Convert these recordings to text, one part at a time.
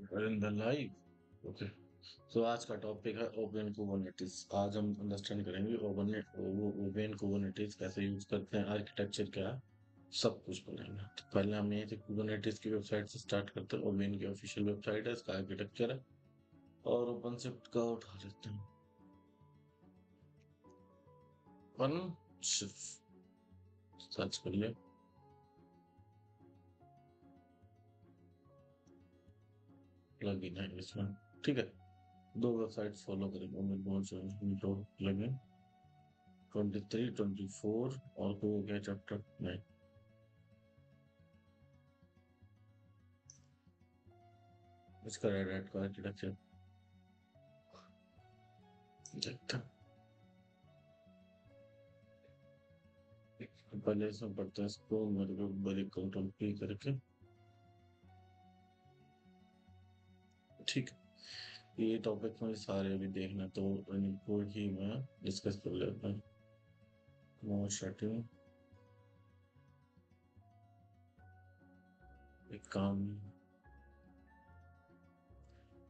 In the live. Okay. सो आज का topic है ओपन कुबरनेटिस। आज हम अंडरस्टैंड करेंगे ओपन कुबरनेटिस कैसे यूज करते हैं, आर्किटेक्चर क्या है, सब कुछ बोलेंगे। तो पहले हम यहीं से कुबरनेटिस की वेबसाइट से स्टार्ट करते हैं। ओपन की ऑफिशियल वेबसाइट है, इसका आर्किटेक्चर है और ओपन शिफ्ट का उठा लेते हैं। ओपन शिफ्ट सर्च कर ले, प्लगइन है इसमें। ठीक है, दो वेबसाइट फॉलो करेंगे। प्लगइन 23, 24 और को हो गया चैप्टर 9। इसका रेड का आर्किटेक्चर देखते हैं। पहले इसमें पढ़ते हैं इसको, मेरे को बड़ी कंट्रोल पी करके। ठीक है, ये टॉपिक में सारे अभी देखना, तो इनको ही मैं डिस्कस कर लेता हूँ। नो सेटिंग, एक काम।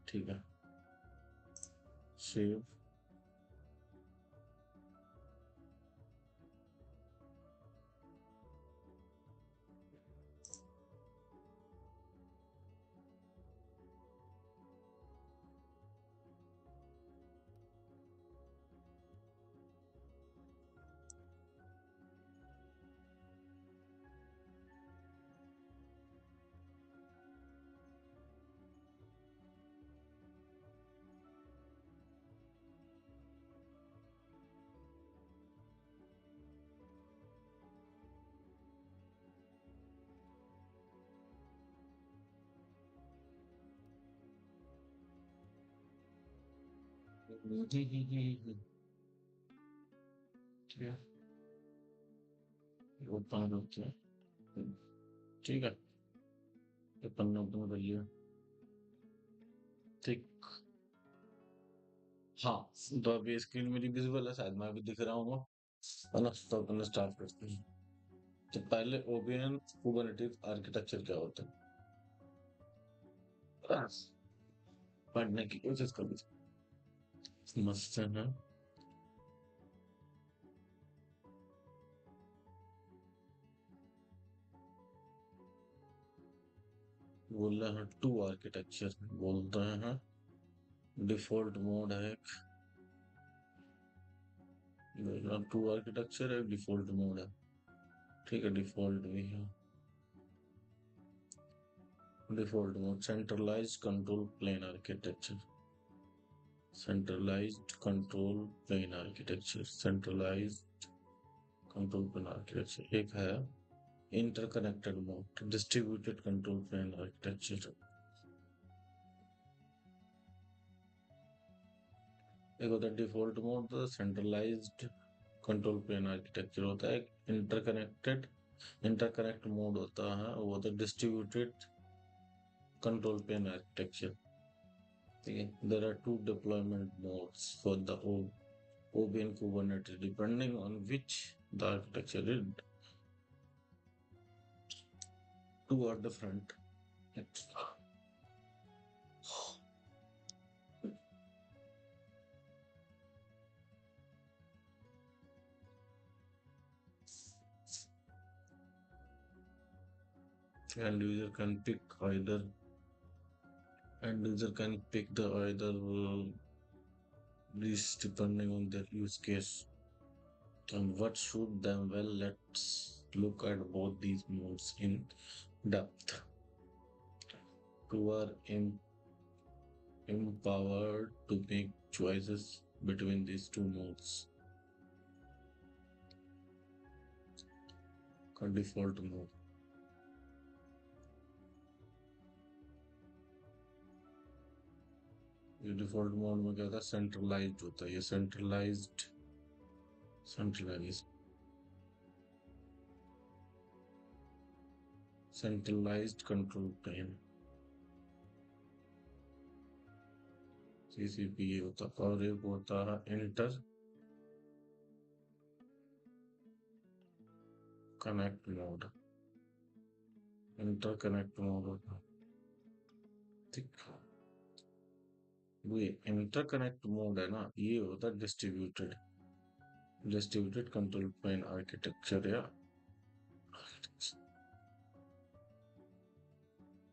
ठीक है, सेव। ठीक है, ओपन होते हैं। ठीक है, ये पन्ना ओपन कर लिया। ठीक। हाँ, तो अभी स्क्रीन मेरी विजिबल है, शायद मैं भी दिख रहा हूँ है ना। तो अपन स्टार्ट करते हैं। तो पहले ओबीएन कुबरनेटिस आर्किटेक्चर क्या होता है, पढ़ने की कोशिश करो, समझते हैं। बोल रहे हैं टू आर्किटेक्चर, बोलते हैं डिफॉल्ट मोड है एक, टू आर्किटेक्चर है, डिफॉल्ट मोड है। ठीक है, डिफॉल्ट भी है। Default mode centralised control plane architecture, centralised control plane architecture, centralised control plane architecture. एक है interconnected mode distributed control plane architecture. एक होता है डिफॉल्ट मोड, तो सेंट्रलाइज्ड कंट्रोल प्लेन आर्किटेक्चर होता है। इंटरकनेक्टेड इंटरकनेक्ट मोड होता है, वो होता है डिस्ट्रीब्यूटेड कंट्रोल प्लेन आर्किटेक्चर। ठीक है, there are two deployment modes for the OVN Kubernetes depending on which the architecture is toward the front. And user can pick either, and user can pick the either these depending on their use case and what suit them well. Let's look at both these modes in depth. You are empowered to make choices between these two modes. Default mode, ये default mode में क्या होता है, centralised होता है। ये centralised centralised control plane, CCP ये होता है। और एक होता है कनेक्ट मोड, इंटरकनेक्ट मोड होता है। ठीक। ये इंटरकनेक्ट मोड है ना, ये होता है डिस्ट्रीब्यूटेड कंट्रोल प्लेन आर्किटेक्चर या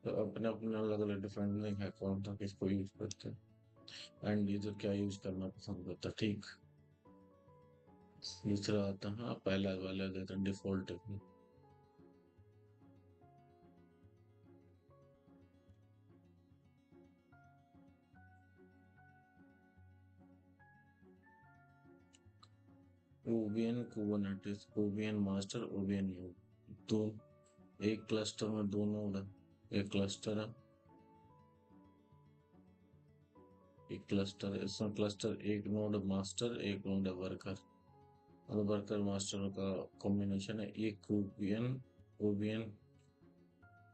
तो अपने अपने अलग अलग डिफरेंट है कौन सा किसको यूज करते हैं, एंड यूजर क्या यूज करना पसंद करता है, ठीक। दूसरा आता है, हाँ, पहला वाला देता है डिफॉल्ट। ओवीएन कुबरनेटिस, ओवीएन मास्टर, ओवीएन यू, तो एक क्लस्टर में दो नोड है, एक क्लस्टर है, एक क्लस्टर है, इसमें क्लस्टर एक नोड मास्टर एक नोड वर्कर, और वर्कर मास्टर का कॉम्बिनेशन है, एक ओवीएन ओवीएन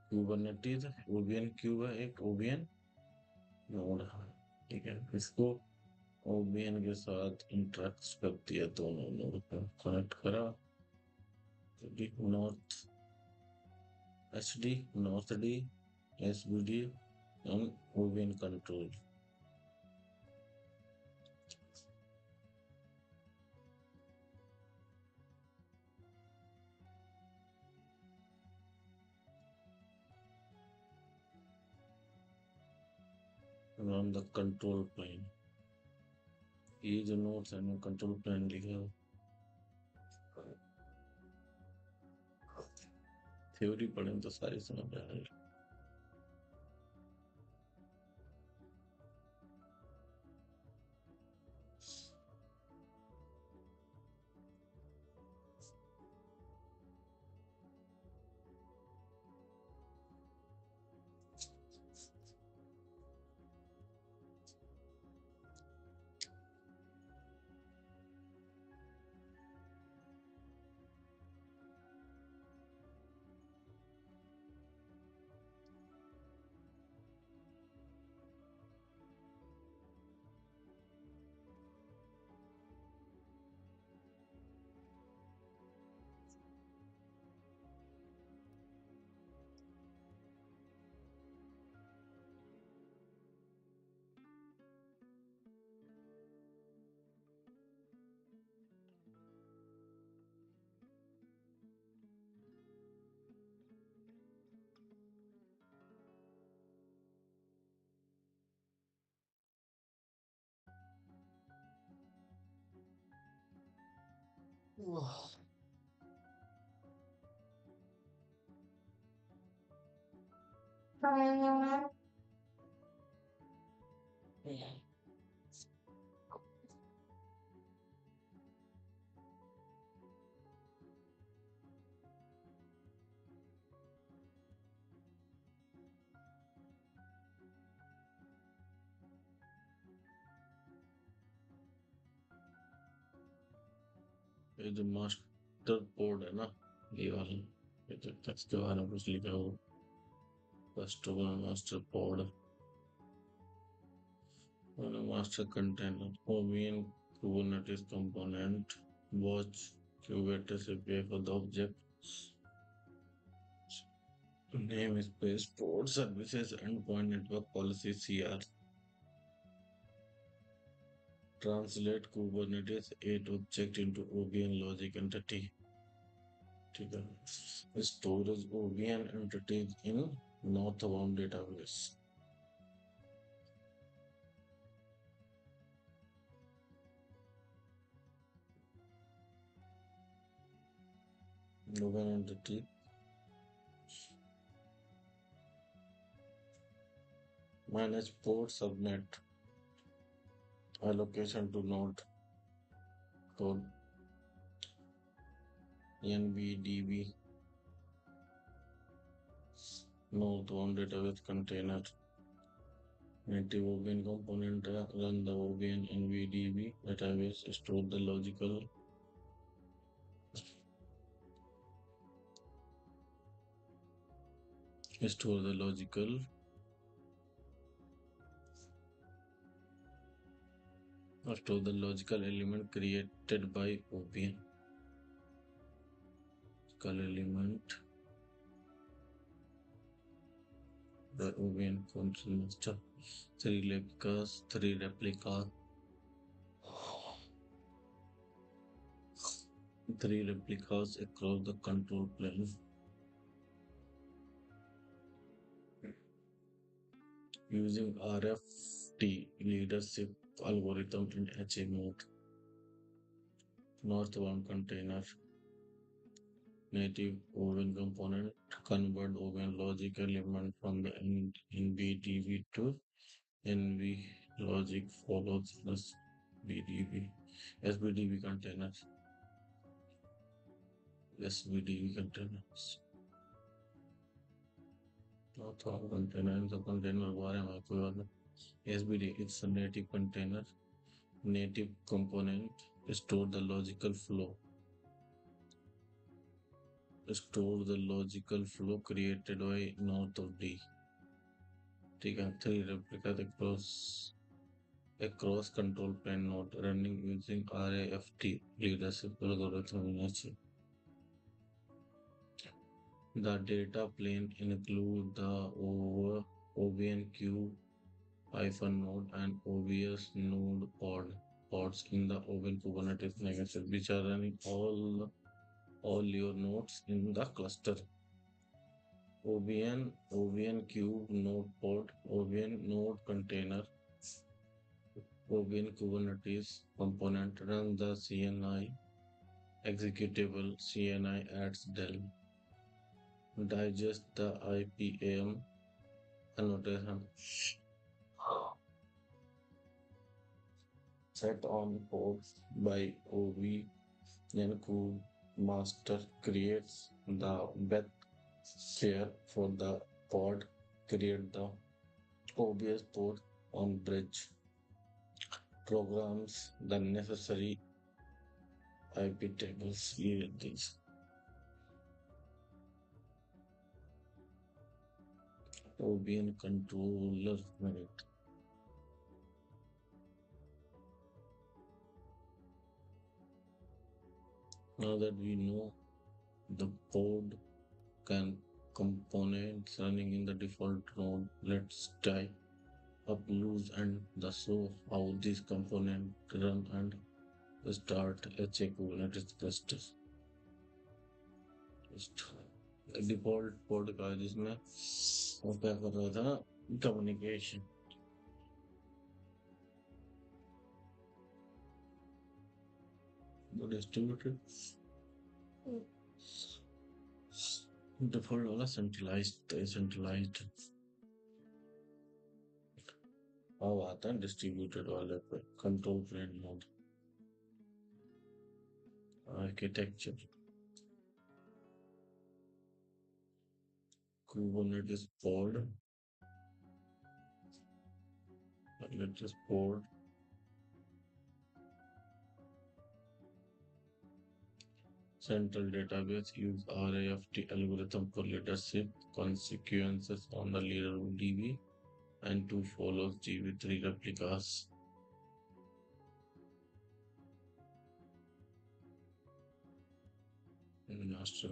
कुबरनेटिस, ओवीएन क्यूब है, एक ओवीएन नोड है, ठीक है। इसको ओवीएन के साथ इंटरेक्ट करती है, दोनों नोड को कनेक्ट करा, north HD, north D, SBD and OVN control. on the control plane, ये जो नोट्स है ना कंट्रोल प्लेन लिखा है, थ्योरी पढ़ें तो सारी समझ आ रही है। ये जो मास्टर बोर्ड है ना, ये वाला, ये जो टेक्स्ट के बारे में कुछ लिखा हो, customer master board, master container, OVN Kubernetes component, watch Kubernetes API for the object, namespace, port services, endpoint network policy CR, translate Kubernetes 8 object into OVN logic entity. ठीक है, storage OVN entities in northbound database. OVN entity manage port subnet allocation to node code NVDB northbound database container. Native OVN component run the OVN NVDB database, store the logical element created by OVN. Logical element the OVN console master. Three replicas across the control plane using RFT leadership algorithm in HA mode. Northbound container native OVN component convert OVN logic element from the NBDB to NV logic follows plus BDB SBDB containers. SBDB containers. Northbound container in the container SBD it's a native container, native component store the logical flow. Store the logical flow created by north of D. ठीक है, three replicas across control plane node running using RAFT leadership algorithm. The data plane include the OVN-Q-node and OVS node pods in the OVN-Kubernetes network, which are running all your nodes in the cluster. OVN cube node pod, OVN node container, OVN Kubernetes component run the CNI executable CNI adds del. Digest the IPAM annotation. Set on ports by OVN master creates the beth pair for the pod, create the OBS port on bridge, programs the necessary IP tables. These OBN controller minute. Now that we know the pod can components running in the default node, let's type up loose and the show how this component run and start HA Kubernetes cluster. Default port का जिसमें वो क्या कर रहा था communication distributed default वाला centralised अब आता है डिस्ट्रीब्यूटेड वाले पे control plane mode architecture Kubernetes pod central database use RAFT algorithm for leadership consequences on the leader DB and 2 follows GB3 replicas. Master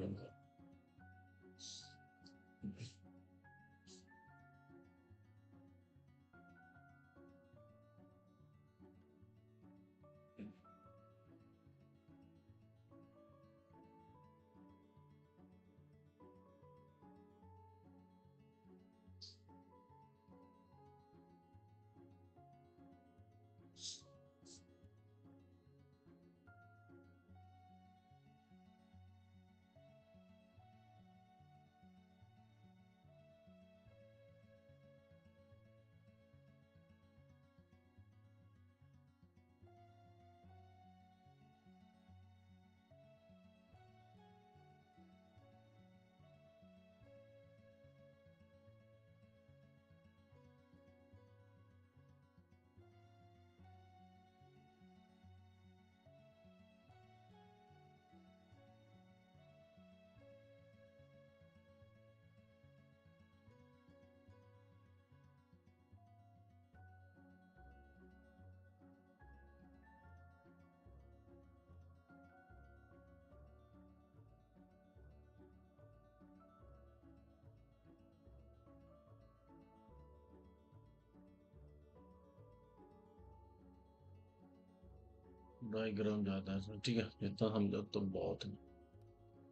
diagram ज्यादा है, ठीक है, इतना समझो तो बहुत है।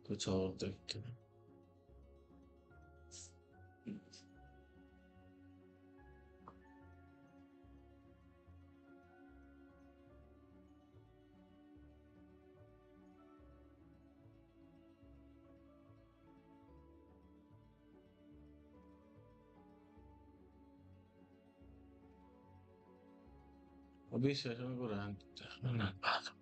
कुछ और देखते हैं। अभी सेशन को रहने देते हैं।